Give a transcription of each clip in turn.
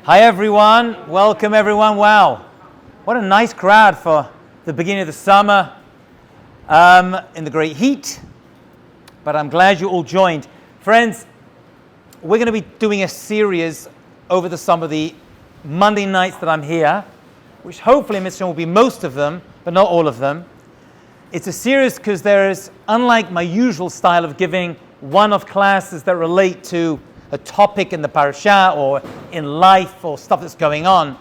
Hi everyone, welcome everyone. Wow, what a nice crowd for the beginning of the summer in the great heat, but I'm glad you all joined. Friends, we're going to be doing a series over the summer, the Monday nights that I'm here, which hopefully will be most of them, but not all of them. It's a series because there is, unlike my usual style of giving one-off classes that relate to a topic in the parasha or in life or stuff that's going on,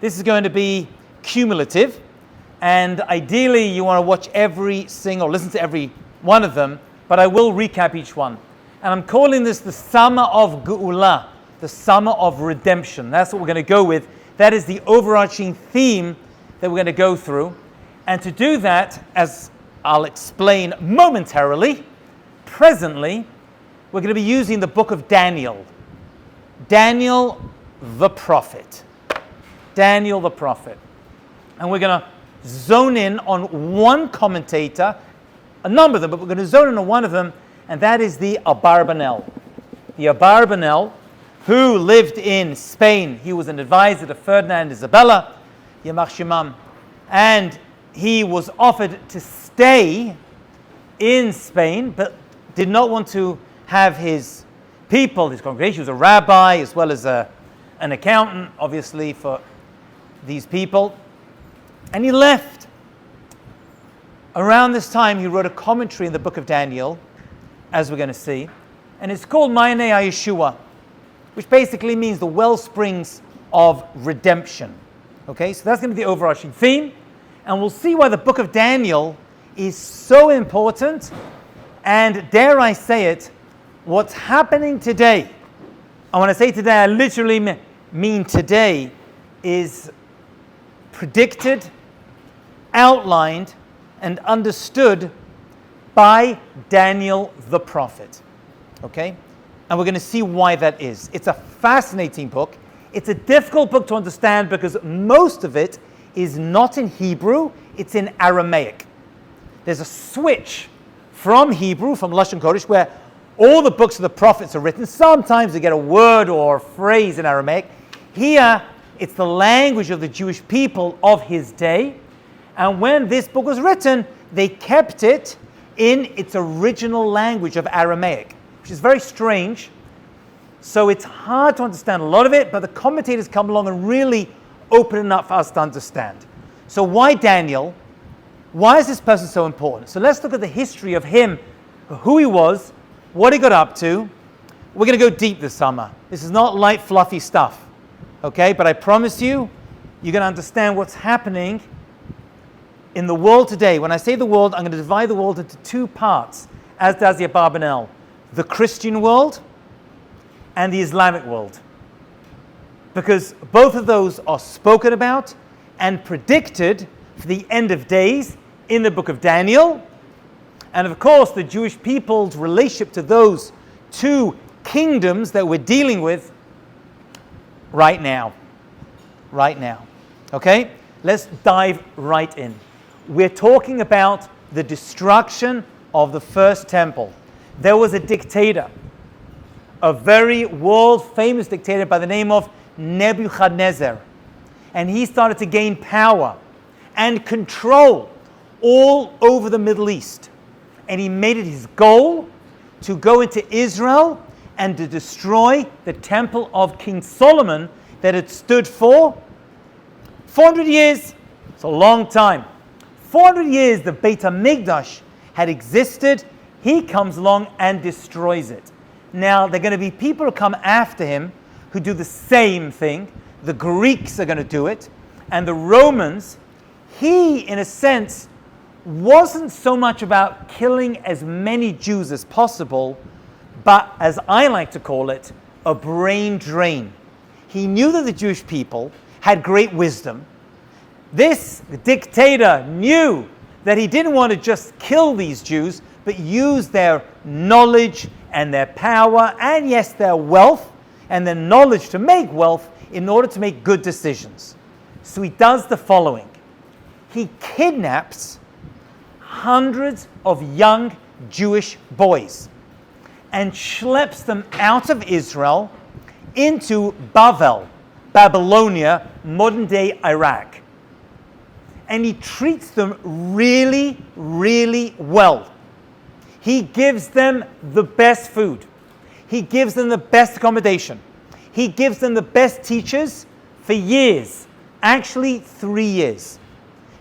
this is going to be cumulative, and ideally you want to watch listen to every one of them, but I will recap each one. And I'm calling this the summer of Geula, the summer of redemption. That's what we're going to go with. That is the overarching theme that we're going to go through. And to do that, as I'll explain momentarily, presently, we're going to be using the book of Daniel. Daniel the prophet. Daniel the prophet. And we're going to zone in on one commentator, a number of them, but we're going to zone in on one of them, and that is the Abarbanel. The Abarbanel, who lived in Spain. He was an advisor to Ferdinand and Isabella, Yamach Shemam, and he was offered to stay in Spain, but did not want to have his people, his congregation. He was a rabbi as well as an accountant, obviously, for these people. And he left. Around this time, he wrote a commentary in the book of Daniel, as we're going to see. And it's called Ma'anei Yeshua, which basically means the well springs of redemption. Okay, so that's going to be the overarching theme. And we'll see why the book of Daniel is so important. And dare I say it, what's happening today, and when I say today, I literally mean today, is predicted, outlined, and understood by Daniel the prophet. Okay? And we're going to see why that is. It's a fascinating book. It's a difficult book to understand because most of it is not in Hebrew, it's in Aramaic. There's a switch from Hebrew, from Lashon Kodesh, where all the books of the prophets are written. Sometimes you get a word or a phrase in Aramaic. Here, it's the language of the Jewish people of his day. And when this book was written, they kept it in its original language of Aramaic, which is very strange. So it's hard to understand a lot of it, but the commentators come along and really open it up for us to understand. So why Daniel? Why is this person so important? So let's look at the history of him, who he was, what he got up to. We're going to go deep this summer. This is not light, fluffy stuff. Okay? But I promise you, you're going to understand what's happening in the world today. When I say the world, I'm going to divide the world into two parts, as does the Abarbanel. The Christian world and the Islamic world. Because both of those are spoken about and predicted for the end of days in the book of Daniel. And of course, the Jewish people's relationship to those two kingdoms that we're dealing with right now. Right now. Okay? Let's dive right in. We're talking about the destruction of the first temple. There was a dictator, a very world-famous dictator by the name of Nebuchadnezzar. And he started to gain power and control all over the Middle East. And he made it his goal to go into Israel and to destroy the temple of King Solomon that had stood for 400 years. It's a long time. 400 years the Beit HaMikdash had existed. He comes along and destroys it. Now, there are going to be people who come after him who do the same thing. The Greeks are going to do it. And the Romans, he, in a sense, wasn't so much about killing as many Jews as possible, but, as I like to call it, a brain drain. He knew that the Jewish people had great wisdom. This dictator knew that he didn't want to just kill these Jews, but use their knowledge and their power, and yes, their wealth, and their knowledge to make wealth in order to make good decisions. So he does the following. He kidnaps hundreds of young Jewish boys and schleps them out of Israel into Bavel. Babylonia, modern-day Iraq. And he treats them really, really well. He gives them the best food. He gives them the best accommodation. He gives them the best teachers for years. Actually, 3 years.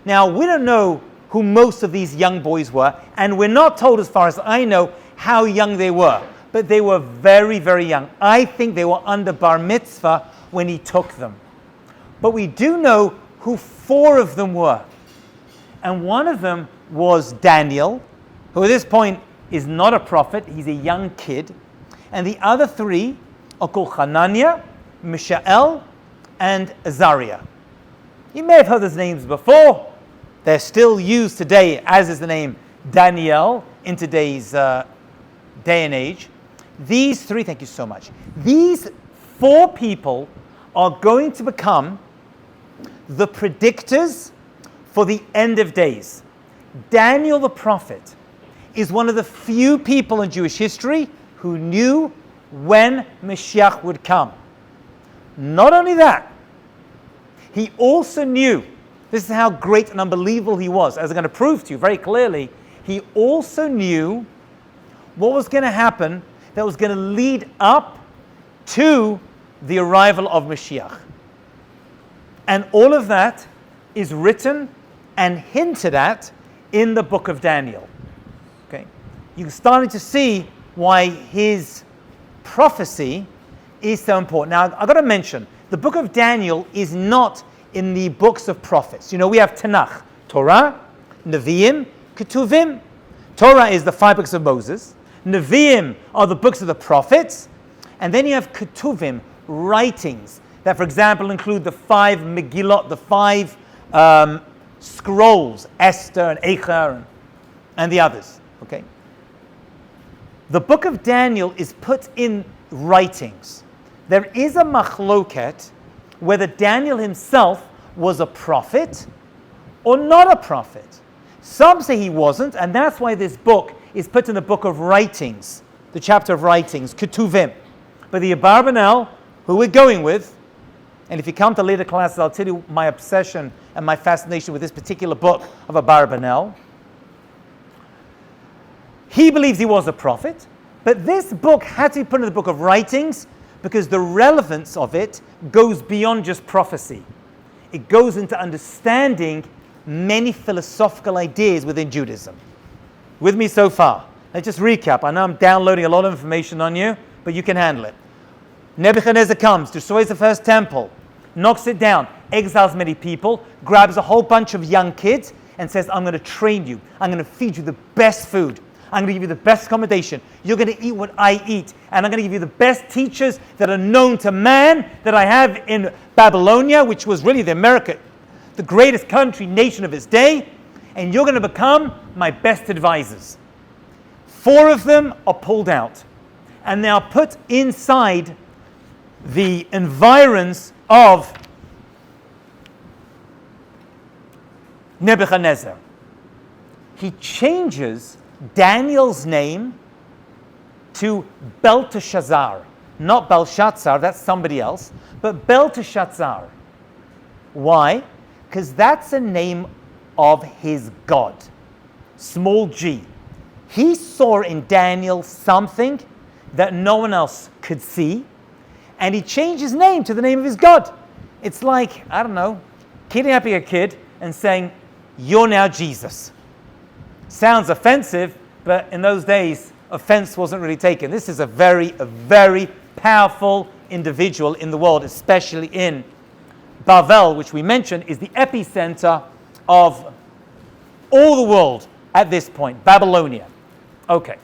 Now, we don't know who most of these young boys were, and we're not told, as far as I know, how young they were. But they were very, very young. I think they were under bar mitzvah when he took them. But we do know who 4 of them were. And one of them was Daniel, who at this point is not a prophet, he's a young kid. And the other 3 are called Hananiah, Mishael, and Azariah. You may have heard those names before. They're still used today, as is the name Daniel in today's day and age. These 3, thank you so much. These 4 people are going to become the predictors for the end of days. Daniel the prophet is one of the few people in Jewish history who knew when Mashiach would come. Not only that, he also knew, this is how great and unbelievable he was, as I'm going to prove to you very clearly, he also knew what was going to happen that was going to lead up to the arrival of Mashiach. And all of that is written and hinted at in the book of Daniel. Okay, you're starting to see why his prophecy is so important. Now, I've got to mention, the book of Daniel is not in the books of prophets. You know, we have Tanakh, Torah, Nevi'im, Ketuvim. Torah is the 5 books of Moses. Nevi'im are the books of the prophets. And then you have Ketuvim, writings, that, for example, include the 5 Megillot, the 5 scrolls, Esther and Eicher and the others. Okay. The book of Daniel is put in writings. There is a machloket whether Daniel himself was a prophet or not a prophet. Some say he wasn't, and that's why this book is put in the book of writings, the chapter of writings, Ketuvim. But the Abarbanel, who we're going with, and if you come to later classes, I'll tell you my obsession and my fascination with this particular book of Abarbanel. He believes he was a prophet, but this book had to be put in the book of writings because the relevance of it goes beyond just prophecy. It goes into understanding many philosophical ideas within Judaism. With me so far? Let's just recap. I know I'm downloading a lot of information on you, but you can handle it. Nebuchadnezzar comes, destroys the first temple, knocks it down, exiles many people, grabs a whole bunch of young kids and says, I'm going to train you. I'm going to feed you the best food. I'm going to give you the best accommodation. You're going to eat what I eat. And I'm going to give you the best teachers that are known to man that I have in Babylonia, which was really the greatest country, nation of its day. And you're going to become my best advisors. 4 of them are pulled out and they are put inside the environs of Nebuchadnezzar. He changes Daniel's name to Belteshazzar. Not Belshazzar, that's somebody else, but Belteshazzar. Why? Because that's a name of his God. Small g. He saw in Daniel something that no one else could see, and he changed his name to the name of his God. It's like, I don't know, kidnapping a kid and saying, you're now Jesus. Sounds offensive, but in those days, offense wasn't really taken. This is a very powerful individual in the world, especially in Bavel, which we mentioned is the epicenter of all the world at this point, Babylonia. Okay.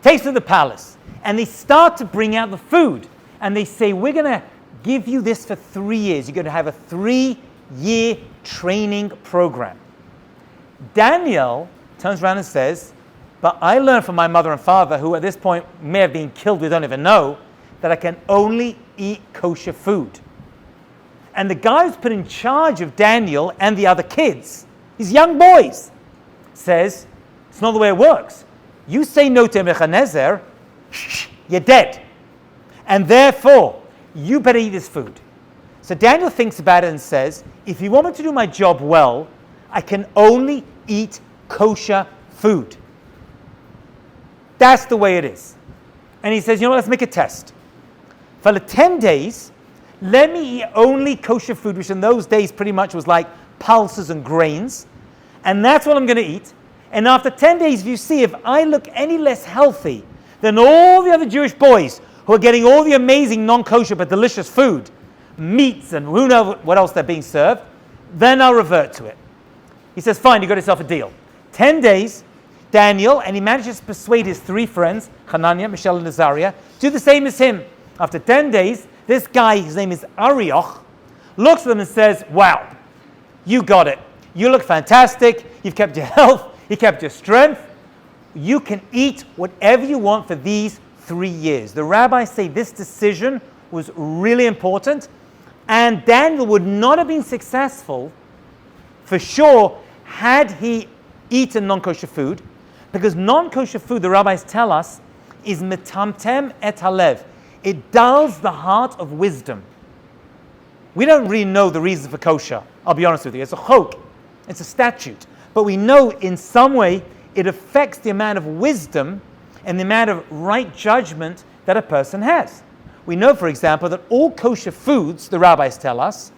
Takes to the palace, and they start to bring out the food, and they say, we're going to give you this for 3 years. You're going to have a 3-year training program. Daniel turns around and says, but I learned from my mother and father, who at this point may have been killed, we don't even know, that I can only eat kosher food. And the guy who's put in charge of Daniel and the other kids, these young boys, says, it's not the way it works. You say no to Nebuchadnezzar, you're dead. And therefore, you better eat this food. So Daniel thinks about it and says, if you want me to do my job well, I can only eat kosher food. That's the way it is. And he says, you know what, let's make a test. For the 10 days, let me eat only kosher food, which in those days pretty much was like pulses and grains. And that's what I'm going to eat. And after 10 days, if you see, if I look any less healthy than all the other Jewish boys who are getting all the amazing non-kosher but delicious food, meats and who knows what else they're being served, then I'll revert to it. He says, fine, you got yourself a deal. 10 days, Daniel, and he manages to persuade his 3 friends, Hananiah, Mishael, and Azariah, do the same as him. After 10 days, this guy, his name is Arioch, looks at them and says, wow, you got it. You look fantastic. You've kept your health. You kept your strength. You can eat whatever you want for these 3 years. The rabbis say this decision was really important, and Daniel would not have been successful for sure had he eaten non-kosher food, because non-kosher food, the rabbis tell us, is metamtem et halev. It dulls the heart of wisdom. We don't really know the reason for kosher, I'll be honest with you. It's a chok, it's a statute. But we know in some way it affects the amount of wisdom and the amount of right judgment that a person has. We know, for example, that all kosher foods, the rabbis tell us,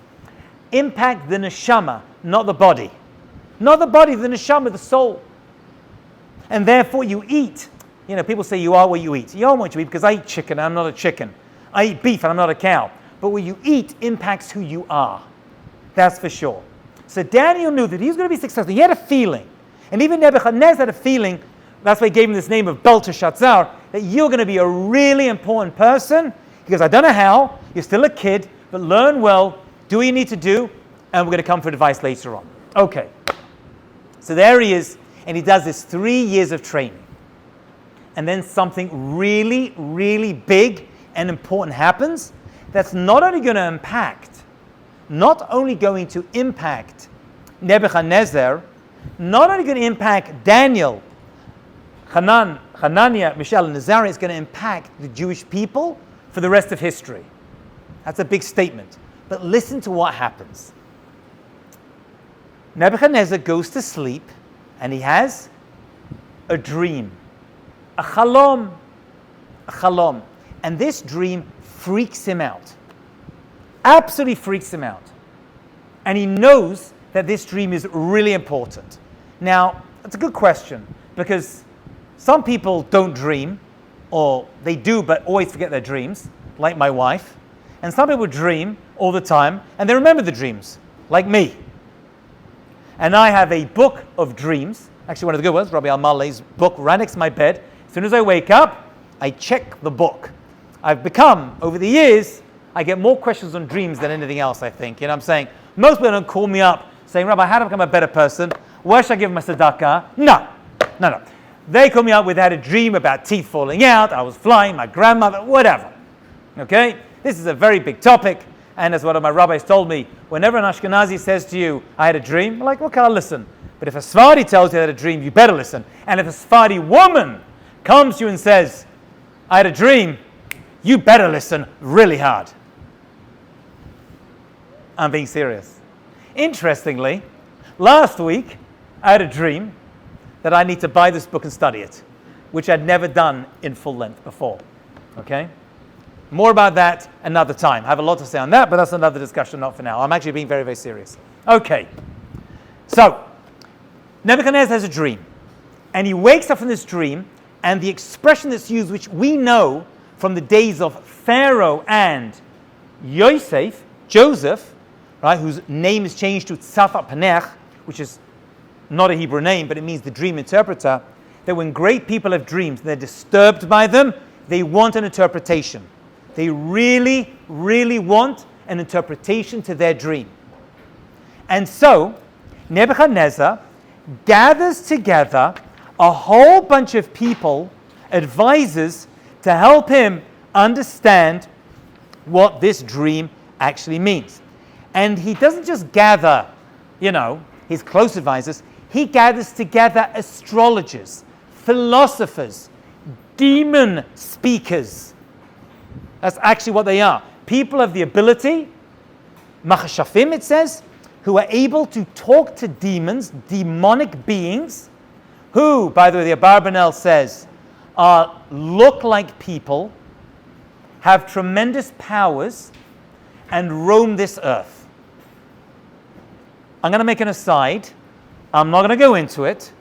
impact the neshama, not the body. Not the body, the neshama, the soul. And therefore you eat. You know, people say you are what you eat. You are what you eat because I eat chicken and I'm not a chicken. I eat beef and I'm not a cow. But what you eat impacts who you are. That's for sure. So Daniel knew that he was going to be successful. He had a feeling. And even Nebuchadnezzar had a feeling, that's why he gave him this name of Belteshazzar, that you're going to be a really important person. He goes, I don't know how, you're still a kid, but learn well, do what you need to do, and we're going to come for advice later on. Okay. So there he is, and he does this 3 years of training. And then something really, really big and important happens that's not only going to impact Nebuchadnezzar, not only going to impact Daniel, Hananiah, Mishael, and Azariah, it's going to impact the Jewish people for the rest of history. That's a big statement. But listen to what happens. Nebuchadnezzar goes to sleep and he has a dream. A chalom. And this dream freaks him out. Absolutely freaks him out. And he knows that this dream is really important. Now, that's a good question, because some people don't dream, or they do but always forget their dreams, like my wife. And some people dream all the time, and they remember the dreams, like me. And I have a book of dreams, actually one of the good ones, Rabbi Al-Maleh's book, right next to my bed. As soon as I wake up, I check the book. I've become, over the years, I get more questions on dreams than anything else, I think. You know what I'm saying? Most people don't call me up saying, Rabbi, how to become a better person? Where should I give my tzedakah? No. They call me up with, I had a dream about teeth falling out, I was flying, my grandmother, whatever. Okay? This is a very big topic. And as one of my rabbis told me, whenever an Ashkenazi says to you, I had a dream, I'm like, okay, I'll listen. But if a Sephardi tells you I had a dream, you better listen. And if a Sephardi woman comes to you and says, I had a dream, you better listen really hard. I'm being serious. Interestingly, last week, I had a dream that I need to buy this book and study it, which I'd never done in full length before. Okay? More about that another time. I have a lot to say on that, but that's another discussion, not for now. I'm actually being very, very serious. Okay. So, Nebuchadnezzar has a dream. And he wakes up from this dream, and the expression that's used, which we know from the days of Pharaoh and Joseph, right, whose name is changed to Tzafat Panech, which is not a Hebrew name, but it means the dream interpreter, that when great people have dreams and they're disturbed by them, they want an interpretation. They really, really want an interpretation to their dream. And so, Nebuchadnezzar gathers together a whole bunch of people, advisors, to help him understand what this dream actually means. And he doesn't just gather, his close advisors. He gathers together astrologers, philosophers, demon speakers. That's actually what they are. People have the ability machashafim, it says, who are able to talk to demons, demonic beings, who, by the way, the Abarbanel says, look like people, have tremendous powers, and roam this earth. I'm going to make an aside. I'm not going to go into it,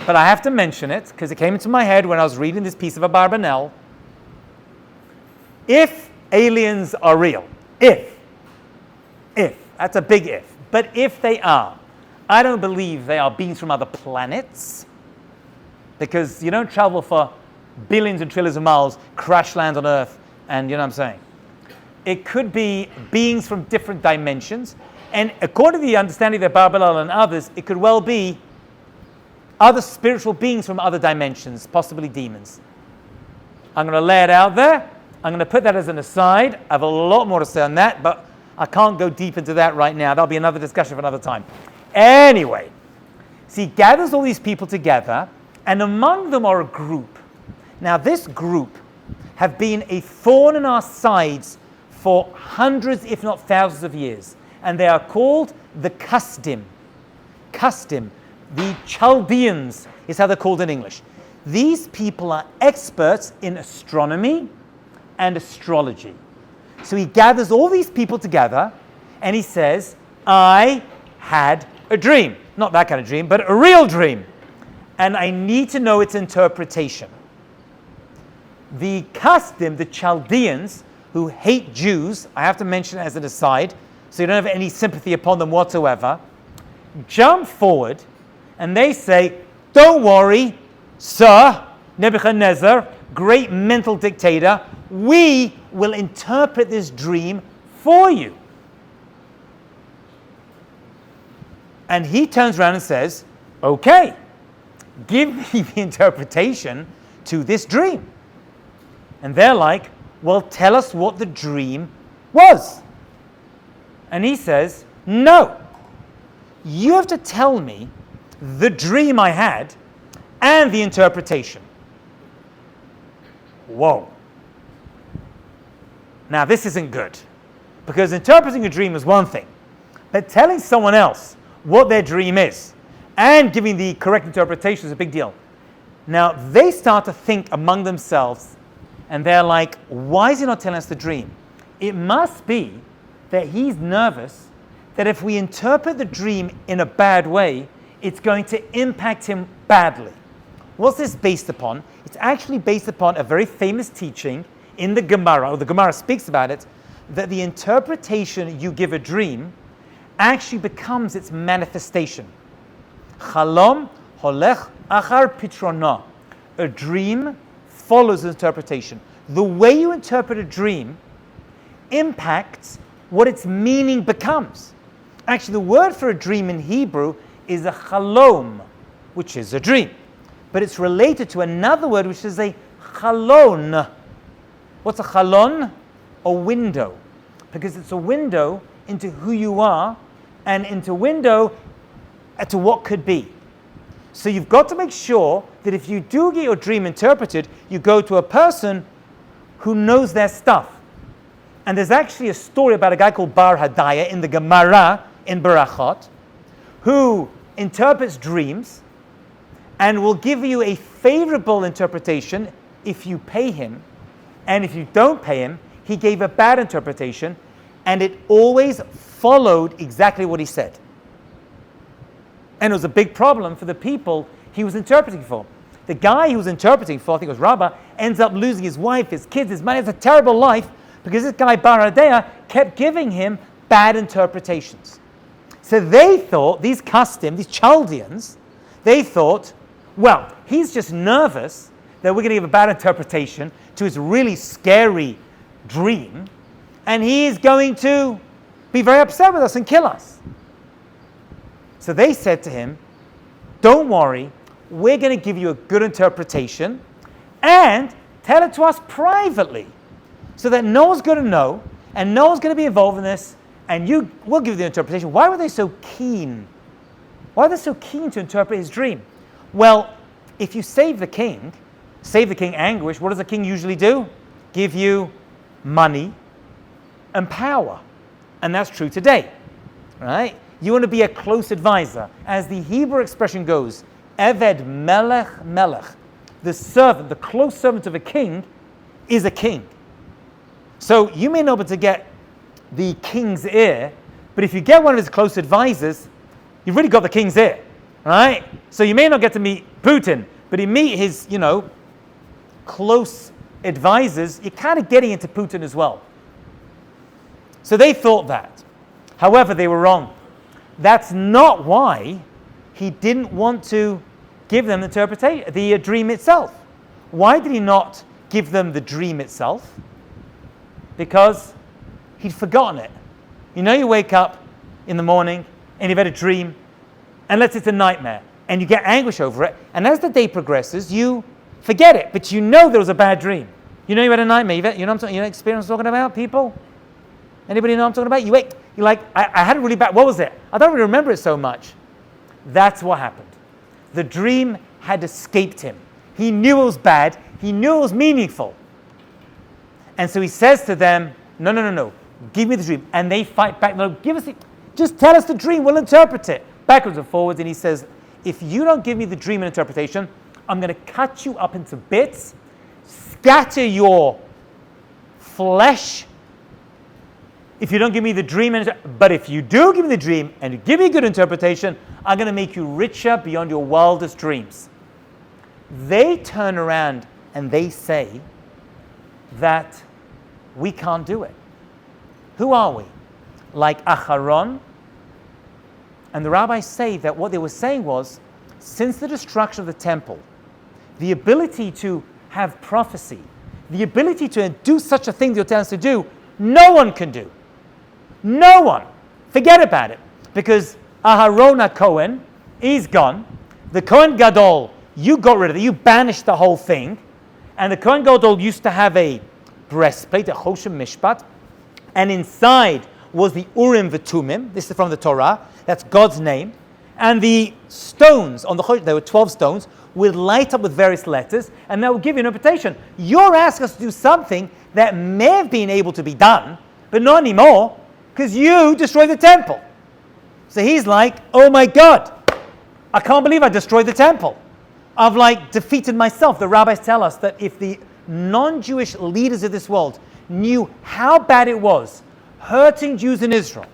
but I have to mention it because it came into my head when I was reading this piece of Abarbanel. If aliens are real, if, that's a big if, but if they are, I don't believe they are beings from other planets, because you don't travel for billions and trillions of miles, crash land on Earth, and you know what I'm saying. It could be beings from different dimensions, and according to the understanding of Barbalal and others, it could well be other spiritual beings from other dimensions, possibly demons. I'm going to lay it out there. I'm going to put that as an aside. I have a lot more to say on that, but I can't go deep into that right now. That'll be another discussion for another time. Anyway, so he gathers all these people together, and among them are a group. Now, this group have been a thorn in our sides for hundreds, if not thousands of years. And they are called the Custim. Custim. The Chaldeans is how they're called in English. These people are experts in astronomy and astrology. So he gathers all these people together and he says, I had a dream. Not that kind of dream, but a real dream. And I need to know its interpretation. The Custim, the Chaldeans, who hate Jews, I have to mention it as an aside, so you don't have any sympathy upon them whatsoever, jump forward and they say, don't worry, sir, Nebuchadnezzar, great mental dictator, we will interpret this dream for you. And he turns around and says, okay, give me the interpretation to this dream. And they're like, well, tell us what the dream was. And he says, no, you have to tell me the dream I had and the interpretation. Whoa. Now, this isn't good, because interpreting a dream is one thing, but telling someone else what their dream is and giving the correct interpretation is a big deal. Now, they start to think among themselves, and they're like, why is he not telling us the dream? It must be that he's nervous that if we interpret the dream in a bad way, it's going to impact him badly. What's this based upon? It's actually based upon a very famous teaching in the Gemara, or the Gemara speaks about it, that the interpretation you give a dream actually becomes its manifestation. Chalom holech achar pitrona. A dream follows the interpretation. The way you interpret a dream impacts what its meaning becomes. Actually, the word for a dream in Hebrew is a chalom, which is a dream. But it's related to another word, which is a chalon. What's a chalon? A window. Because it's a window into who you are and into window to what could be. So you've got to make sure that if you do get your dream interpreted, you go to a person who knows their stuff. And there's actually a story about a guy called Bar Hadaya in the Gemara in Berachot, who interprets dreams and will give you a favorable interpretation if you pay him. And if you don't pay him, he gave a bad interpretation, and it always followed exactly what he said. And it was a big problem for the people he was interpreting for. The guy he was interpreting for, I think it was Rabbah, ends up losing his wife, his kids, his money. It's a terrible life because this guy Bar Hadaya kept giving him bad interpretations. So they thought, these Custim, these Chaldeans, they thought, well, he's just nervous that we're going to give a bad interpretation to his really scary dream, and he's going to be very upset with us and kill us. So they said to him, don't worry, we're going to give you a good interpretation and tell it to us privately so that no one's going to know and no one's going to be involved in this, and we'll give you the interpretation. Why were they so keen? Why are they so keen to interpret his dream? Well, if you save the king anguish, what does the king usually do? Give you money and power. And that's true today, right? You want to be a close advisor. As the Hebrew expression goes, Eved Melech Melech. The servant, the close servant of a king, is a king. So you may not be able to get the king's ear, but if you get one of his close advisors, you've really got the king's ear, right? So you may not get to meet Putin, but you meet his, close advisors, you're kind of getting into Putin as well. So they thought that. However, they were wrong. That's not why he didn't want to give them the dream itself. Why did he not give them the dream itself? Because he'd forgotten it. You wake up in the morning and you've had a dream, and let's say it's a nightmare, and you get anguish over it, and as the day progresses, you forget it, but you know there was a bad dream. You had a nightmare. You know experience I'm talking about, people? Anybody know what I'm talking about? You're like, I had it really bad. What was it? I don't really remember it so much. That's what happened. The dream had escaped him. He knew it was bad. He knew it was meaningful. And so he says to them, no. Give me the dream. And they fight back. No, just tell us the dream. We'll interpret it. Backwards and forwards. And he says, if you don't give me the dream and interpretation, I'm going to cut you up into bits, scatter your flesh, if you don't give me the dream. But if you do give me the dream and you give me a good interpretation, I'm going to make you richer beyond your wildest dreams. They turn around and they say that we can't do it. Who are we? Like Acharon? And the rabbis say that what they were saying was, since the destruction of the temple, the ability to have prophecy, the ability to do such a thing that you're telling us to do, no one can do. No one. Forget about it. Because Aharon HaKohen, he's gone. The Kohen Gadol, you got rid of it. You banished the whole thing. And the Kohen Gadol used to have a breastplate, a Choshen Mishpat. And inside was the Urim V'Tumim. This is from the Torah. That's God's name. And the stones on the Choshen, there were 12 stones, would light up with various letters, and that would give you an interpretation. You're asking us to do something that may have been able to be done, but not anymore, because you destroyed the temple. So he's like, oh my God, I can't believe I destroyed the temple. I've defeated myself. The rabbis tell us that if the non-Jewish leaders of this world knew how bad it was, hurting Jews in Israel,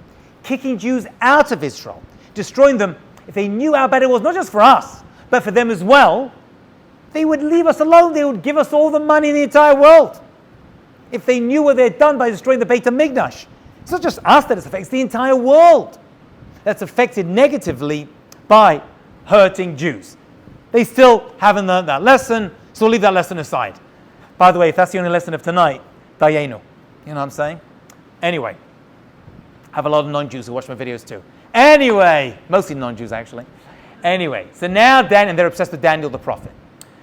kicking Jews out of Israel, destroying them, if they knew how bad it was, not just for us, but for them as well, they would leave us alone. They would give us all the money in the entire world. If they knew what they had done by destroying the Beit HaMikdash. It's not just us that it affects, the entire world that's affected negatively by hurting Jews. They still haven't learned that lesson, so we'll leave that lesson aside. By the way, if that's the only lesson of tonight, dayenu. You know what I'm saying? Anyway, I have a lot of non-Jews who watch my videos too. Anyway, mostly non-Jews actually. Anyway, so now Daniel, and they're obsessed with Daniel the prophet.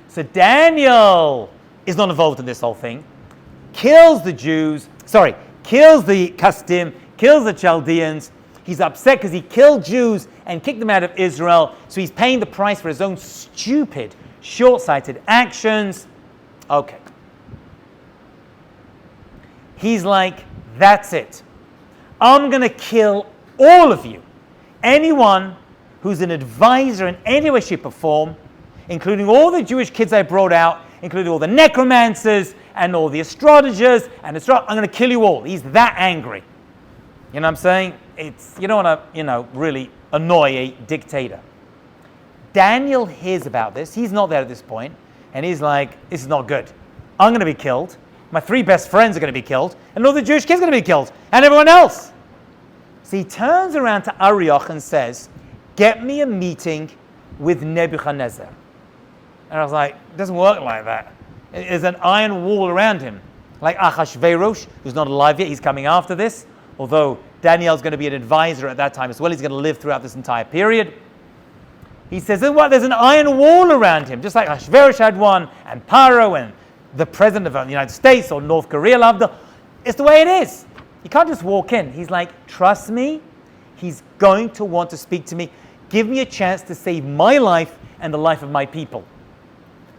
So Daniel is not involved in this whole thing. Kills the Kasdim, kills the Chaldeans. He's upset because he killed Jews and kicked them out of Israel. So he's paying the price for his own stupid, short-sighted actions. Okay. He's like, that's it. I'm going to kill all of you. Anyone who's an advisor in any way, shape, or form, including all the Jewish kids I brought out, including all the necromancers and all the astrologers, I'm going to kill you all. He's that angry. You know what I'm saying? You don't want to, really annoy a dictator. Daniel hears about this. He's not there at this point, and he's like, this is not good. I'm going to be killed. My 3 best friends are going to be killed, and all the Jewish kids are going to be killed, and everyone else. So he turns around to Arioch and says, get me a meeting with Nebuchadnezzar. And I was like, it doesn't work like that. There's an iron wall around him. Like Achashverosh, who's not alive yet, he's coming after this. Although Daniel's going to be an advisor at that time as well. He's going to live throughout this entire period. He says, there's an iron wall around him, just like Achashverosh had one, and Paro, and the president of the United States, or North Korea loved it. It's the way it is. You can't just walk in. He's like, trust me, he's going to want to speak to me. Give me a chance to save my life and the life of my people.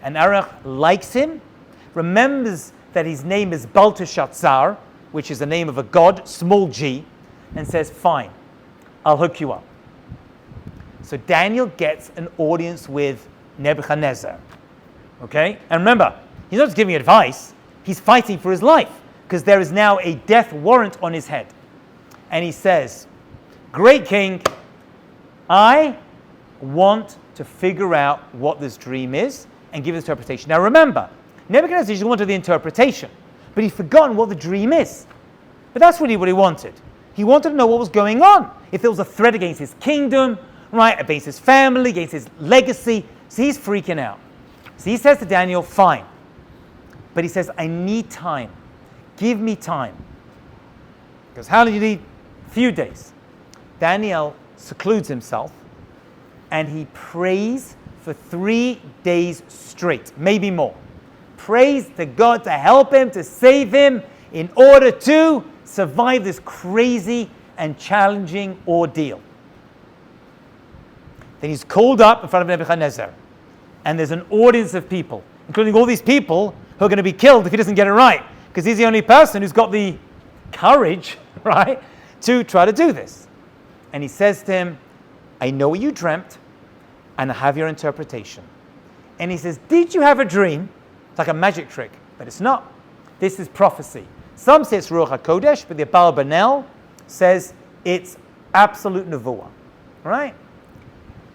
And Arioch likes him, remembers that his name is Belteshazzar, which is the name of a god, small g. and says, fine, I'll hook you up. So Daniel gets an audience with Nebuchadnezzar. Okay? And remember, he's not just giving advice, he's fighting for his life, because there is now a death warrant on his head. And he says, great king, I want to figure out what this dream is and give this interpretation. Now remember, Nebuchadnezzar just wanted the interpretation, but he'd forgotten what the dream is. But that's really what he wanted. He wanted to know what was going on. If there was a threat against his kingdom, right, against his family, against his legacy. So he's freaking out. So he says to Daniel, fine. But he says, I need time. Give me time. Because how do you need? A few days. Daniel secludes himself and he prays for 3 days straight, maybe more. Prays to God to help him, to save him, in order to survive this crazy and challenging ordeal. Then he's called up in front of Nebuchadnezzar, and there's an audience of people, including all these people who are going to be killed if he doesn't get it right, because he's the only person who's got the courage, right, to try to do this. And he says to him, I know what you dreamt, and I have your interpretation. And he says, did you have a dream? It's like a magic trick, but it's not. This is prophecy. Some say it's Ruach HaKodesh, but the Abal Banel says it's absolute nevuah, right?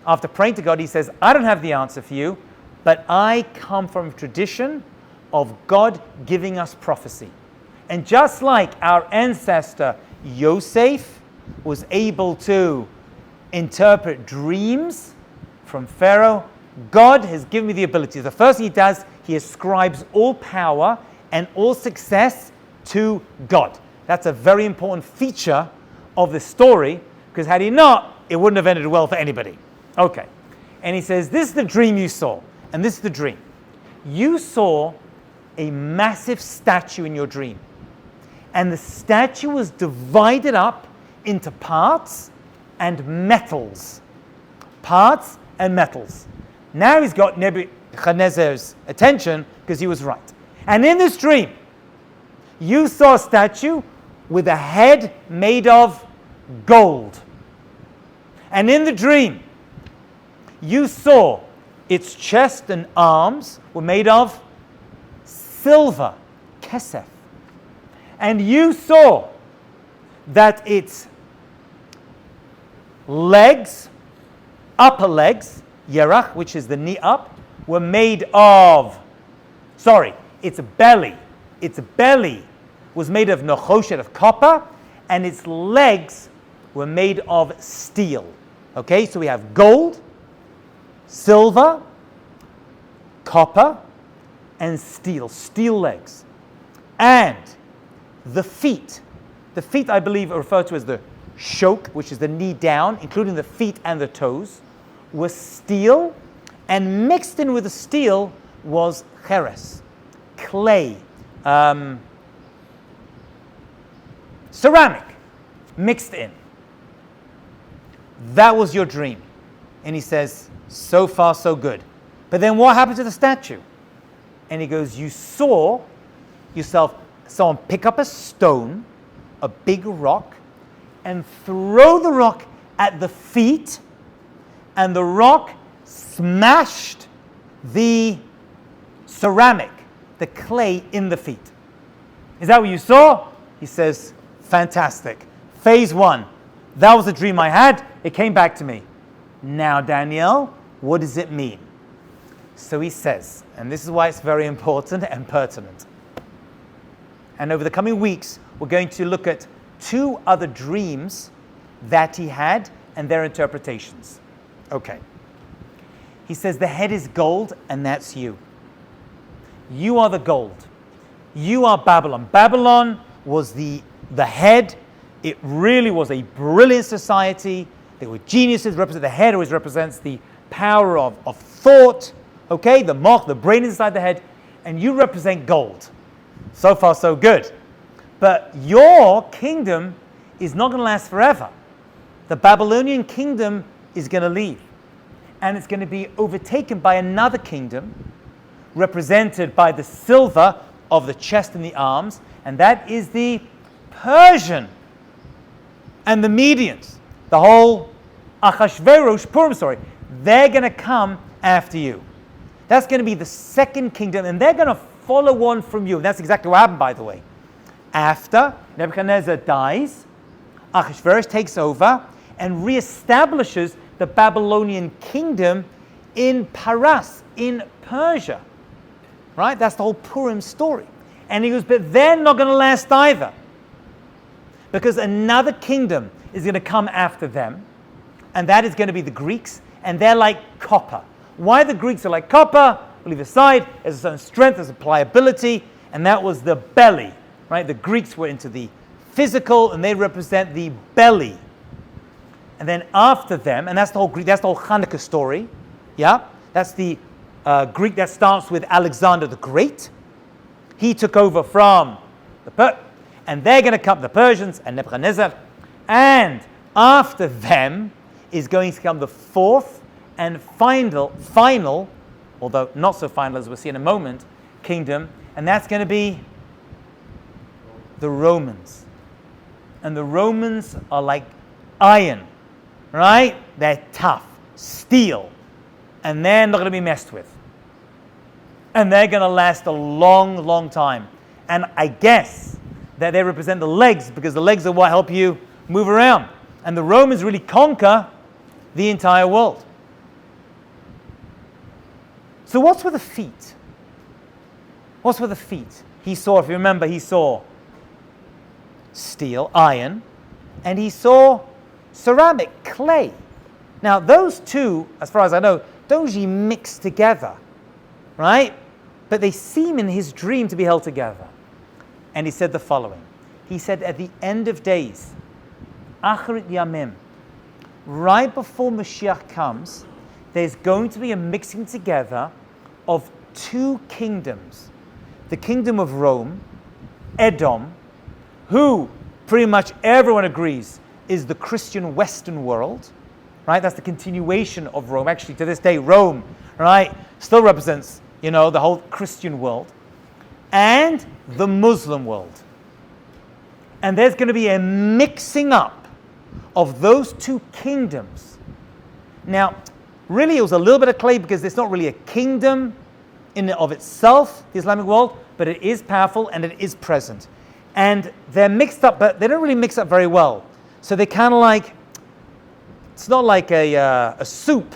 After praying to God, he says, I don't have the answer for you, but I come from a tradition of God giving us prophecy. And just like our ancestor Yosef was able to interpret dreams from Pharaoh, God has given me the ability. The first thing he does, he ascribes all power and all success to God. That's a very important feature of the story, because had he not, it wouldn't have ended well for anybody. Okay. And he says, this is the dream you saw, and this is the dream. You saw a massive statue in your dream, and the statue was divided up into parts and metals. Parts and metals. Now he's got Nebuchadnezzar's attention because he was right. And in this dream, you saw a statue with a head made of gold. And in the dream, you saw its chest and arms were made of silver, kesef. And you saw that its legs, upper legs, yerach, which is the knee up, were made of, its belly was made of nechoshet, of copper, and its legs were made of steel. Okay, so we have gold, silver, copper, and steel legs. And the feet I believe are referred to as the shok, which is the knee down, including the feet and the toes, was steel, and mixed in with the steel was cheres, clay, ceramic, mixed in. That was your dream. And he says, so far so good. But then what happened to the statue? And he goes, you saw yourself, someone pick up a stone, a big rock, and throw the rock at the feet, and the rock smashed the ceramic, the clay in the feet. Is that what you saw? He says, fantastic. Phase 1. That was the dream I had. It came back to me. Now, Daniel, what does it mean? So he says, and this is why it's very important and pertinent. And over the coming weeks, we're going to look at 2 other dreams that he had and their interpretations. Okay. He says the head is gold, and that's you. You are the gold. You are Babylon. Babylon was the head. It really was a brilliant society. They were geniuses. The head always represents the power of thought. Okay, the moch, the brain inside the head. And you represent gold. So far, so good. But your kingdom is not going to last forever. The Babylonian kingdom is going to leave. And it's going to be overtaken by another kingdom, represented by the silver of the chest and the arms. And that is the Persian and the Medians, the whole Achashverosh Purim story, they're going to come after you. That's going to be the second kingdom, and they're going to follow on from you. And that's exactly what happened, by the way. After Nebuchadnezzar dies, Achashverosh takes over and reestablishes the Babylonian kingdom in Paras, in Persia. Right? That's the whole Purim story. And he goes, but they're not going to last either. Because another kingdom is going to come after them. And that is going to be the Greeks. And they're like copper. Why the Greeks are like copper, we'll leave aside. There's a certain strength, there's a pliability. And that was the belly. Right? The Greeks were into the physical, and they represent the belly. And then after them, and that's the whole Greek, that's the whole Hanukkah story. Yeah? That's the Greek that starts with Alexander the Great. He took over from and they're going to come, the Persians and Nebuchadnezzar. And after them is going to come the fourth and final, although not so final as we'll see in a moment, kingdom. And that's going to be the Romans. And the Romans are like iron, right? They're tough, steel. And they're not going to be messed with. And they're going to last a long, long time. And I guess that they represent the legs, because the legs are what help you move around. And the Romans really conquer the entire world. So what's with the feet? What's with the feet? He saw, if you remember, he saw steel, iron, and he saw ceramic, clay. Now, those two, as far as I know, don't usually mix together, right? But they seem in his dream to be held together. And he said the following. He said, at the end of days, Acharit Yamim, right before Mashiach comes, there's going to be a mixing together of two kingdoms. The kingdom of Rome, Edom, who pretty much everyone agrees is the Christian Western world, right? That's the continuation of Rome. Actually, to this day, Rome, right, still represents, the whole Christian world, and the Muslim world. And there's going to be a mixing up of those two kingdoms. Now, really, it was a little bit of clay, because it's not really a kingdom in and of itself, the Islamic world, but it is powerful and it is present. And they're mixed up, but they don't really mix up very well. So they kind of like, it's not like a soup,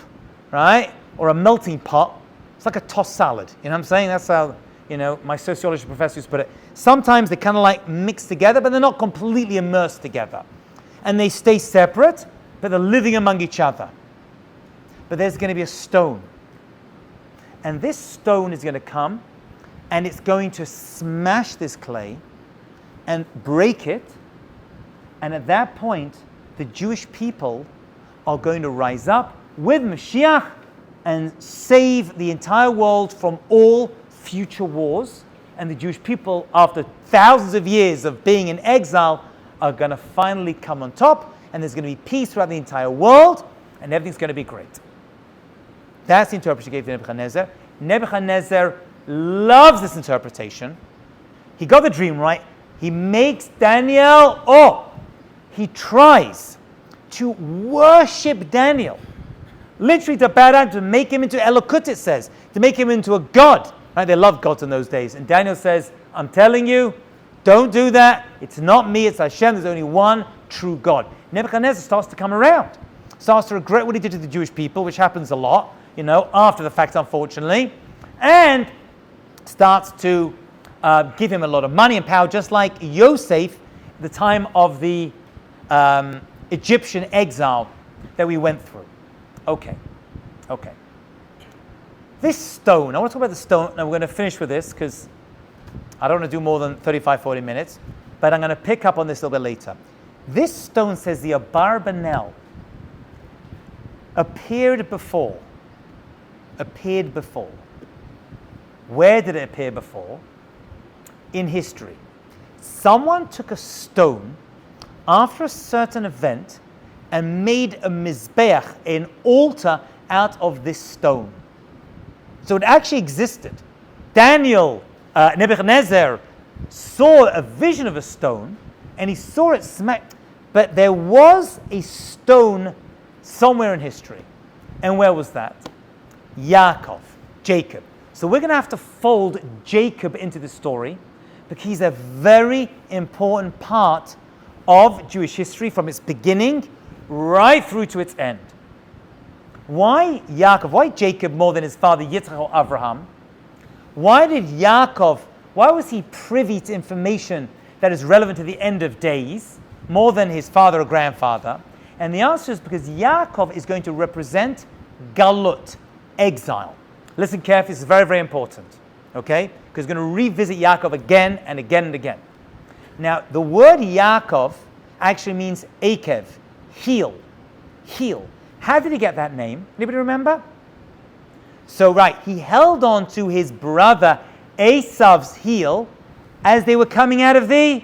right? Or a melting pot. It's like a tossed salad. You know what I'm saying? That's how, my sociology professor used to put it. Sometimes they kind of like mix together, but they're not completely immersed together. And they stay separate, but they're living among each other. But there's going to be a stone. And this stone is going to come, and it's going to smash this clay and break it. And at that point, the Jewish people are going to rise up with Mashiach and save the entire world from all future wars. And the Jewish people, after thousands of years of being in exile, are going to finally come on top, and there's going to be peace throughout the entire world, and everything's going to be great. That's the interpretation he gave to Nebuchadnezzar. Nebuchadnezzar loves this interpretation. He got the dream right. He makes Daniel, he tries to worship Daniel. Literally to bow down, to make him into Elokut, it says. To make him into a god. Right? They loved gods in those days. And Daniel says, I'm telling you, don't do that. It's not me, it's Hashem. There's only one true God. Nebuchadnezzar starts to come around. Starts to regret what he did to the Jewish people, which happens a lot, after the fact, unfortunately. And starts to give him a lot of money and power, just like Yosef at the time of the Egyptian exile that we went through. Okay. This stone, I want to talk about the stone, and we're going to finish with this because I don't want to do more than 35, 40 minutes, but I'm going to pick up on this a little bit later. This stone says the Abarbanel appeared before. Where did it appear before? In history. Someone took a stone after a certain event and made a mizbeach, an altar, out of this stone. So it actually existed. Nebuchadnezzar saw a vision of a stone, and he saw it smack. But there was a stone somewhere in history. And where was that? Yaakov, Jacob. So we're going to have to fold Jacob into the story because he's a very important part of Jewish history from its beginning right through to its end. Why Yaakov? Why Jacob more than his father Yitzchak or Abraham? Why was he privy to information that is relevant to the end of days more than his father or grandfather? And the answer is because Yaakov is going to represent Galut, exile. Listen carefully, this is very, very important. Okay? Because we're going to revisit Yaakov again and again and again. Now, the word Yaakov actually means Akev, heel, heel. How did he get that name? Anybody remember? So, right, he held on to his brother Esav's heel as they were coming out of the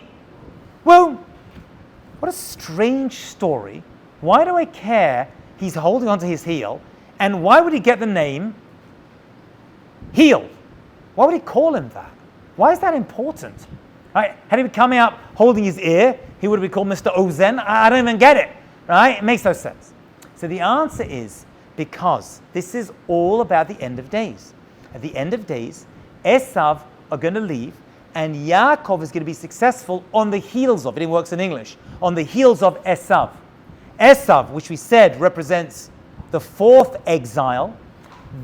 womb. What a strange story. Why do I care he's holding on to his heel? And why would he get the name heel? Why would he call him that? Why is that important? Right? Had he been coming out holding his ear, he would have been called Mr. Ozen. I don't even get it. Right? It makes no sense. So the answer is because this is all about the end of days. At the end of days, Esav are going to leave, and Yaakov is going to be successful on the heels of, it works in English, on the heels of Esav. Esav, which we said represents the fourth exile,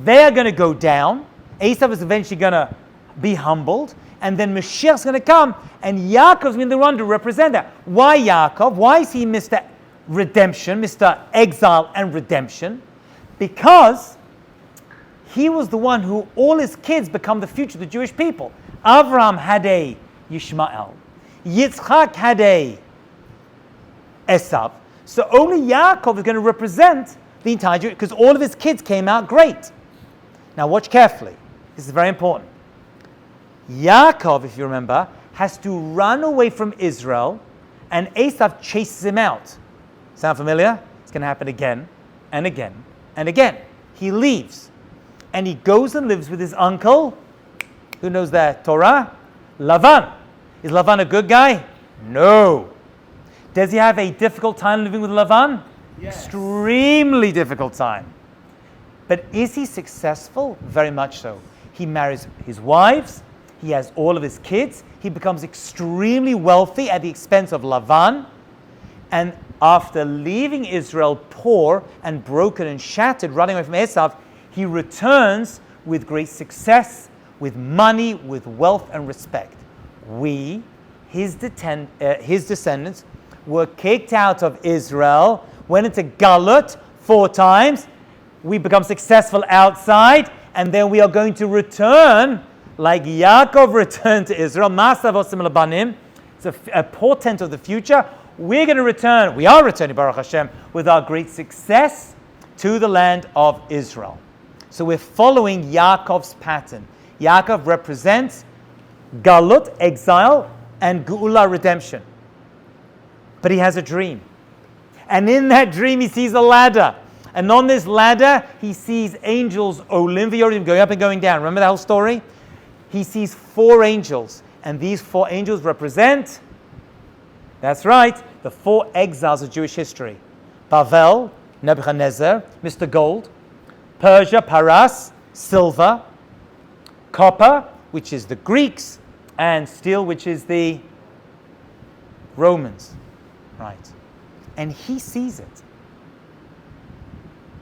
they're going to go down. Esav is eventually going to be humbled, and then Mashiach is going to come, and Yaakov's going to run to represent that. Why Yaakov? Why is he Mr. Redemption, Mr. Exile and Redemption? Because he was the one who all his kids become the future of the Jewish people. Avraham had a Yishmael. Yitzchak had a Esav. So only Yaakov is going to represent the entire Jew, because all of his kids came out great. Now watch carefully. This is very important. Yaakov, if you remember, has to run away from Israel, and Esav chases him out. Sound familiar? It's going to happen again and again and again. He leaves, and he goes and lives with his uncle. Who knows that Torah? Lavan. Is Lavan a good guy? No. Does he have a difficult time living with Lavan? Yes. Extremely difficult time. But is he successful? Very much so. He marries his wives. He has all of his kids. He becomes extremely wealthy at the expense of Lavan. And after leaving Israel poor and broken and shattered, running away from Esav, he returns with great success, with money, with wealth and respect. We, his descendants, were kicked out of Israel, went into Galut 4 times. We become successful outside, and then we are going to return like Yaakov returned to Israel. It's a portent of the future. We're going to return, we are returning, Baruch Hashem, with our great success to the land of Israel. So we're following Yaakov's pattern. Yaakov represents Galut, exile, and Geula, redemption. But he has a dream. And in that dream, he sees a ladder. And on this ladder, he sees angels, Olim v'Yorim, going up and going down. Remember that whole story? He sees 4 angels. And these 4 angels represent, that's right, the 4 exiles of Jewish history. Bavel, Nebuchadnezzar, Mr. Gold. Persia, Paras, silver. Copper, which is the Greeks. And steel, which is the Romans. Right. And he sees it.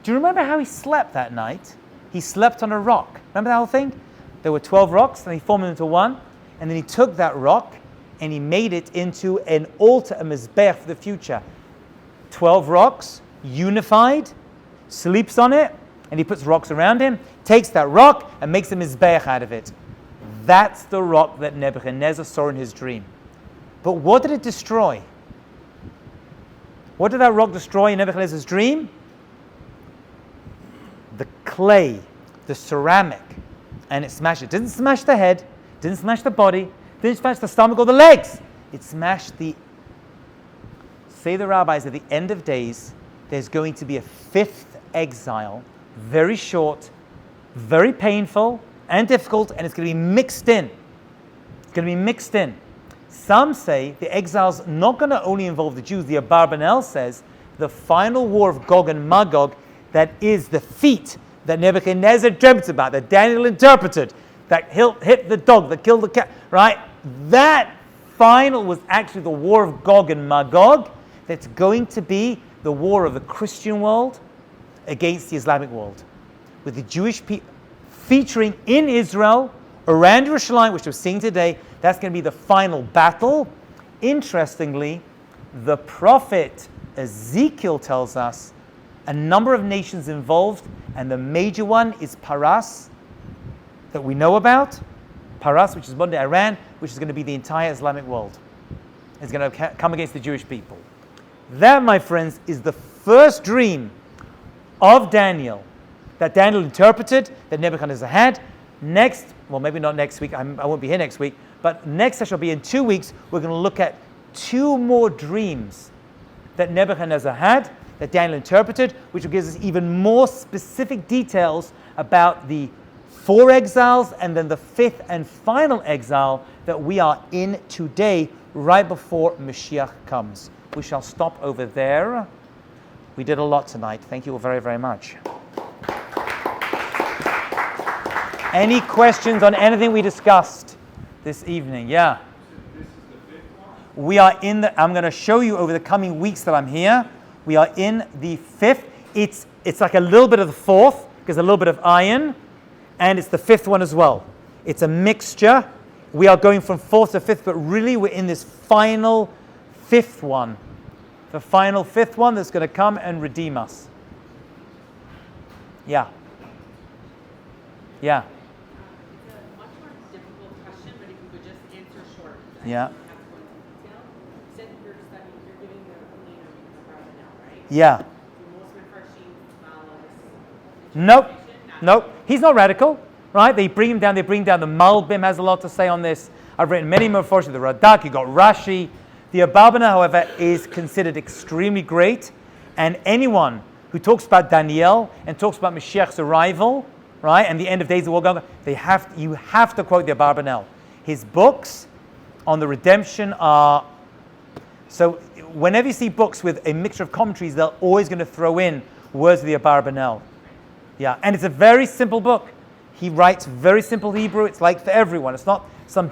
Do you remember how he slept that night? He slept on a rock. Remember that whole thing? There were 12 rocks, and he formed them into one. And then he took that rock, and he made it into an altar, a mizbeach for the future. 12 rocks, unified, sleeps on it, and he puts rocks around him, takes that rock, and makes a mizbeach out of it. That's the rock that Nebuchadnezzar saw in his dream. But what did it destroy? What did that rock destroy in Nebuchadnezzar's dream? The clay, the ceramic, and it smashed it. Didn't smash the head, didn't smash the body, didn't smash the stomach or the legs. It smashed the... Say the rabbis, at the end of days, there's going to be a 5th exile, very short, very painful and difficult, and it's going to be mixed in. It's going to be mixed in. Some say the exile's not going to only involve the Jews. The Abarbanel says the final war of Gog and Magog, that is the feat that Nebuchadnezzar dreamt about, that Daniel interpreted, that hit the dog, that killed the cat, right? That final was actually the war of Gog and Magog. That's going to be the war of the Christian world against the Islamic world, with the Jewish people featuring in Israel, around Jerusalem, which we're seeing today. That's going to be the final battle. Interestingly, the prophet Ezekiel tells us a number of nations involved, and the major one is Paras, that we know about. Paras, which is modern-day Iran, which is going to be the entire Islamic world. It's going to come against the Jewish people. That, my friends, is the first dream of Daniel, that Daniel interpreted, that Nebuchadnezzar had. Next, well, maybe not next week, I won't be here next week, but next session will be in 2 weeks. We're going to look at 2 more dreams that Nebuchadnezzar had, that Daniel interpreted, which will give us even more specific details about the 4 exiles and then the 5th and final exile that we are in today, right before Mashiach comes. We shall stop over there. We did a lot tonight. Thank you all very, very much. Any questions on anything we discussed this evening? Yeah. This is the 5th one? We are in the, I'm going to show you over the coming weeks that I'm here. We are in the 5th. It's like a little bit of the 4th, because a little bit of iron, and it's the 5th one as well. It's a mixture. We are going from 4th to 5th, but really we're in this final 5th one. The final 5th one that's going to come and redeem us. Yeah. Yeah. It's a much more difficult question, but if you could just answer short. Yeah. You have to go into detail. You said you're studying, you're giving the opinion of the now, right? Yeah. Do most Mepharshim follow this? Nope. interpretation? Nope. He's not radical, right? They bring him down. The Malbim has a lot to say on this. I've written many more for the Radak. You got Rashi. The Abarbanel, however, is considered extremely great, and anyone who talks about Daniel and talks about Mashiach's arrival, right, and the end of days of war, you have to quote the Abarbanel. His books on the redemption are, so whenever you see books with a mixture of commentaries, they're always going to throw in words of the Abarbanel. Yeah, and it's a very simple book. He writes very simple Hebrew. It's like for everyone. It's not some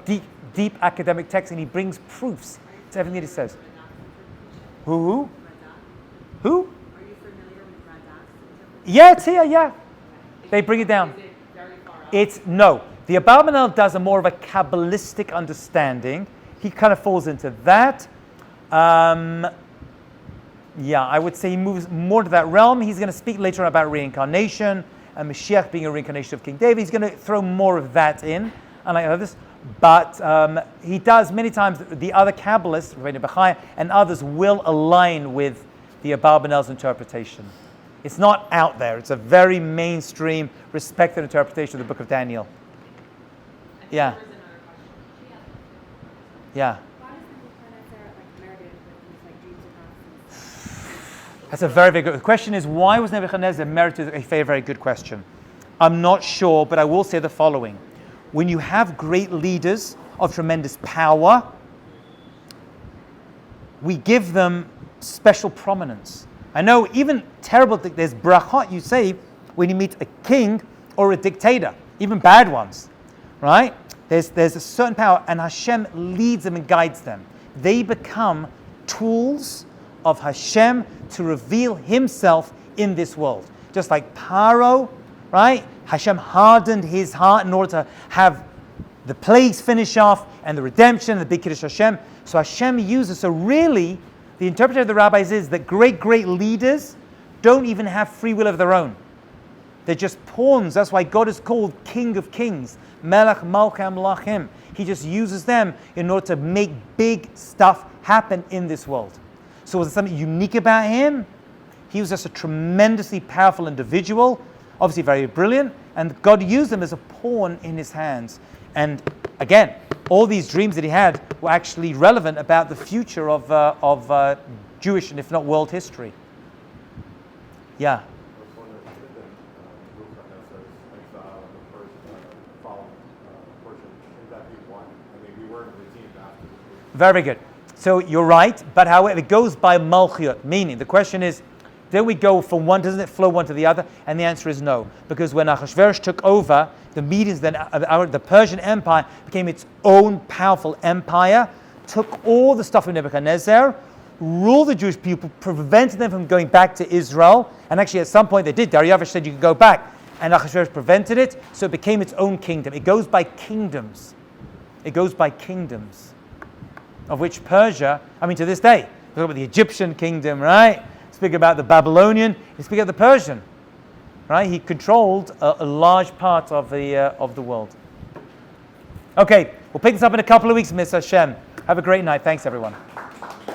deep academic text, and he brings proofs to everything that he says. Who? Are you familiar with Radak's interpretation? Yeah, it's here, yeah. They bring it down. Is it very far out? It's, no. The Abarbanel does a more of a Kabbalistic understanding. He kind of falls into that. Yeah, I would say he moves more to that realm. He's going to speak later on about reincarnation and Mashiach being a reincarnation of King David. He's going to throw more of that in, unlike others. But he does many times. The other Kabbalists, Rabbeinu Bechaya, and others will align with the Abarbanel's interpretation. It's not out there. It's a very mainstream, respected interpretation of the book of Daniel. Yeah. There is another question. Yeah. Why does Nebuchadnezzar merited with these dreams and prophecies? That's a very, very good. The question is, why was Nebuchadnezzar merited? A very, very good question. I'm not sure, but I will say the following. When you have great leaders of tremendous power, we give them special prominence. I know even terrible, there's brachot you say when you meet a king or a dictator, even bad ones, right? There's a certain power, and Hashem leads them and guides them. They become tools of Hashem to reveal Himself in this world. Just like Paro, right? Hashem hardened his heart in order to have the plagues finish off and the redemption and the big Kiddush Hashem. So Hashem uses. So really, the interpretation of the rabbis is that great leaders don't even have free will of their own. They're just pawns. That's why God is called King of Kings. Melech Malchem Lachim. He just uses them in order to make big stuff happen in this world. So was there something unique about him? He was just a tremendously powerful individual, obviously very brilliant, and God used him as a pawn in his hands. And again, all these dreams that he had were actually relevant about the future of Jewish and if not world history. Yeah. I was wondering, Nebuchadnezzar's exile in the following portion, shouldn't that be one? I mean, we weren't redeemed after the Very good. So you're right, but however, it goes by Malchut, meaning the question is, don't we go from one, doesn't it flow one to the other? And the answer is no. Because when Ahasuerus took over, the Medians, then the Persian Empire became its own powerful empire, took all the stuff of Nebuchadnezzar, ruled the Jewish people, prevented them from going back to Israel, and actually at some point they did. Darius said you could go back, and Ahasuerus prevented it, so it became its own kingdom. It goes by kingdoms. It goes by kingdoms, of which Persia, to this day, talk about the Egyptian kingdom, right? Speak about the Babylonian, you speak of the Persian, right? He controlled a large part of the world. Okay, we'll pick this up in a couple of weeks, Miss Hashem. Have a great night. Thanks, everyone.